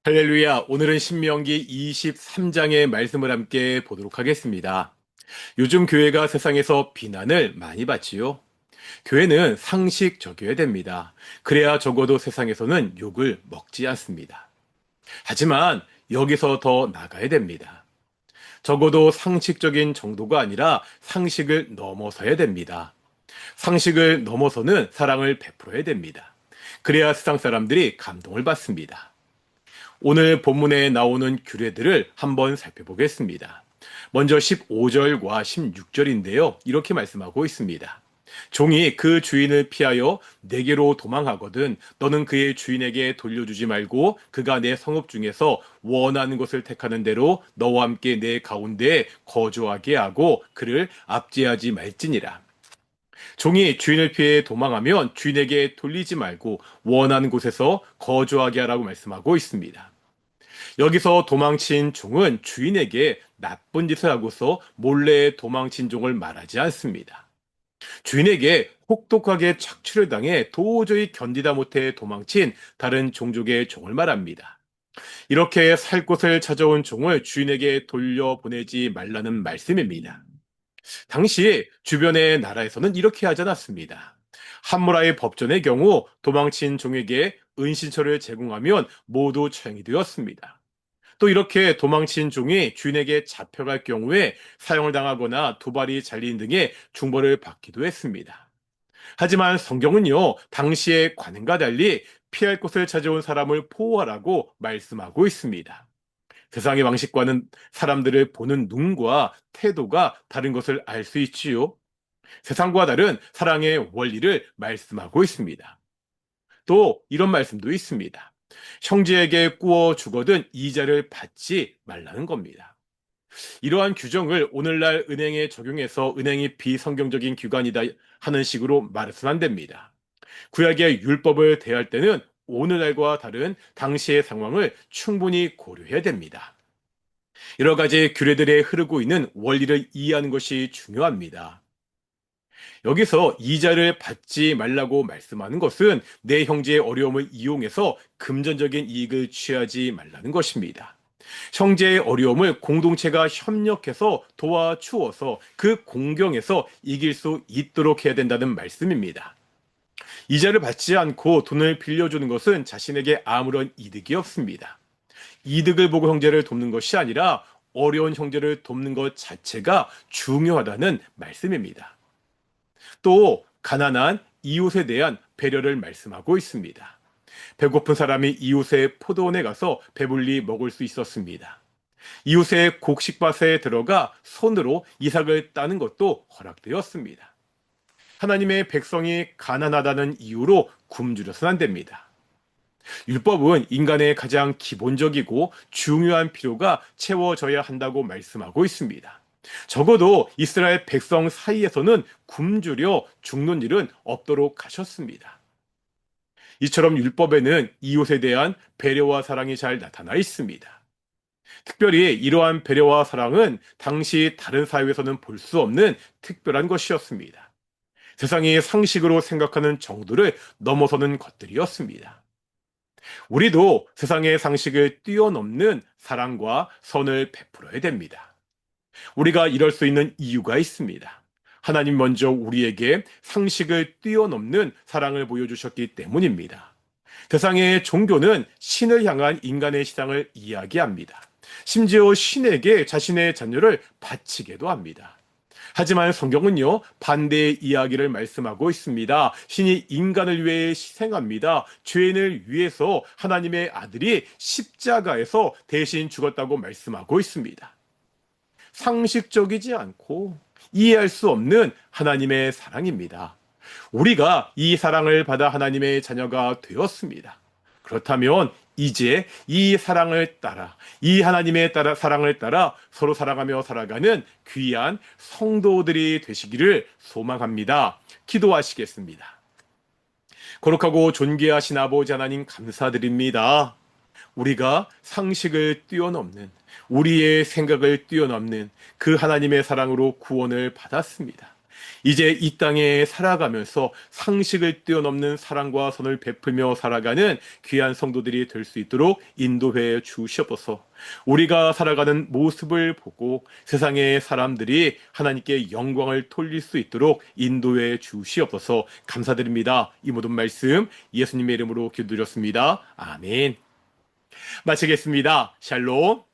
할렐루야. 오늘은 신명기 23장의 말씀을 함께 보도록 하겠습니다. 요즘 교회가 세상에서 비난을 많이 받지요. 교회는 상식적이어야 됩니다. 그래야 적어도 세상에서는 욕을 먹지 않습니다. 하지만 여기서 더 나가야 됩니다. 적어도 상식적인 정도가 아니라 상식을 넘어서야 됩니다. 상식을 넘어서는 사랑을 베풀어야 됩니다. 그래야 세상 사람들이 감동을 받습니다. 오늘 본문에 나오는 규례들을 한번 살펴보겠습니다. 먼저 15절과 16절인데요. 이렇게 말씀하고 있습니다. 종이 그 주인을 피하여 내게로 도망하거든 너는 그의 주인에게 돌려주지 말고 그가 내 성읍 중에서 원하는 곳을 택하는 대로 너와 함께 내 가운데에 거주하게 하고 그를 압제하지 말지니라. 종이 주인을 피해 도망하면 주인에게 돌리지 말고 원하는 곳에서 거주하게 하라고 말씀하고 있습니다. 여기서 도망친 종은 주인에게 나쁜 짓을 하고서 몰래 도망친 종을 말하지 않습니다. 주인에게 혹독하게 착취를 당해 도저히 견디다 못해 도망친 다른 종족의 종을 말합니다. 이렇게 살 곳을 찾아온 종을 주인에게 돌려보내지 말라는 말씀입니다. 당시 주변의 나라에서는 이렇게 하지 않았습니다. 함무라의 법전의 경우 도망친 종에게 은신처를 제공하면 모두 처형이 되었습니다. 또 이렇게 도망친 종이 주인에게 잡혀갈 경우에 사형을 당하거나 도발이 잘린 등의 중벌을 받기도 했습니다. 하지만 성경은요, 당시의 관행과 달리 피할 곳을 찾아온 사람을 보호하라고 말씀하고 있습니다. 세상의 방식과는 사람들을 보는 눈과 태도가 다른 것을 알 수 있지요. 세상과 다른 사랑의 원리를 말씀하고 있습니다. 또 이런 말씀도 있습니다. 형제에게 꾸어 주거든 이자를 받지 말라는 겁니다. 이러한 규정을 오늘날 은행에 적용해서 은행이 비성경적인 기관이다 하는 식으로 말해서는 안 됩니다. 구약의 율법을 대할 때는 오늘날과 다른 당시의 상황을 충분히 고려해야 됩니다. 여러 가지 규례들에 흐르고 있는 원리를 이해하는 것이 중요합니다. 여기서 이자를 받지 말라고 말씀하는 것은 내 형제의 어려움을 이용해서 금전적인 이익을 취하지 말라는 것입니다. 형제의 어려움을 공동체가 협력해서 도와주어서 그 공경에서 이길 수 있도록 해야 된다는 말씀입니다. 이자를 받지 않고 돈을 빌려주는 것은 자신에게 아무런 이득이 없습니다. 이득을 보고 형제를 돕는 것이 아니라 어려운 형제를 돕는 것 자체가 중요하다는 말씀입니다. 또 가난한 이웃에 대한 배려를 말씀하고 있습니다. 배고픈 사람이 이웃의 포도원에 가서 배불리 먹을 수 있었습니다. 이웃의 곡식밭에 들어가 손으로 이삭을 따는 것도 허락되었습니다. 하나님의 백성이 가난하다는 이유로 굶주려서는 안 됩니다. 율법은 인간의 가장 기본적이고 중요한 필요가 채워져야 한다고 말씀하고 있습니다. 적어도 이스라엘 백성 사이에서는 굶주려 죽는 일은 없도록 하셨습니다. 이처럼 율법에는 이웃에 대한 배려와 사랑이 잘 나타나 있습니다. 특별히 이러한 배려와 사랑은 당시 다른 사회에서는 볼 수 없는 특별한 것이었습니다. 세상이 상식으로 생각하는 정도를 넘어서는 것들이었습니다. 우리도 세상의 상식을 뛰어넘는 사랑과 선을 베풀어야 됩니다. 우리가 이럴 수 있는 이유가 있습니다. 하나님 먼저 우리에게 상식을 뛰어넘는 사랑을 보여주셨기 때문입니다. 세상의 종교는 신을 향한 인간의 시상을 이야기합니다. 심지어 신에게 자신의 자녀를 바치게도 합니다. 하지만 성경은요, 반대의 이야기를 말씀하고 있습니다. 신이 인간을 위해 희생합니다. 죄인을 위해서 하나님의 아들이 십자가에서 대신 죽었다고 말씀하고 있습니다. 상식적이지 않고 이해할 수 없는 하나님의 사랑입니다. 우리가 이 사랑을 받아 하나님의 자녀가 되었습니다. 그렇다면 이제 이 사랑을 따라, 이 하나님의 사랑을 따라 서로 사랑하며 살아가는 귀한 성도들이 되시기를 소망합니다. 기도하시겠습니다. 거룩하고 존귀하신 아버지 하나님 감사드립니다. 우리가 상식을 뛰어넘는, 우리의 생각을 뛰어넘는 그 하나님의 사랑으로 구원을 받았습니다. 이제 이 땅에 살아가면서 상식을 뛰어넘는 사랑과 선을 베풀며 살아가는 귀한 성도들이 될 수 있도록 인도해 주시옵소서. 우리가 살아가는 모습을 보고 세상의 사람들이 하나님께 영광을 돌릴 수 있도록 인도해 주시옵소서. 감사드립니다. 이 모든 말씀 예수님의 이름으로 기도드렸습니다. 아멘. 마치겠습니다. 샬롬.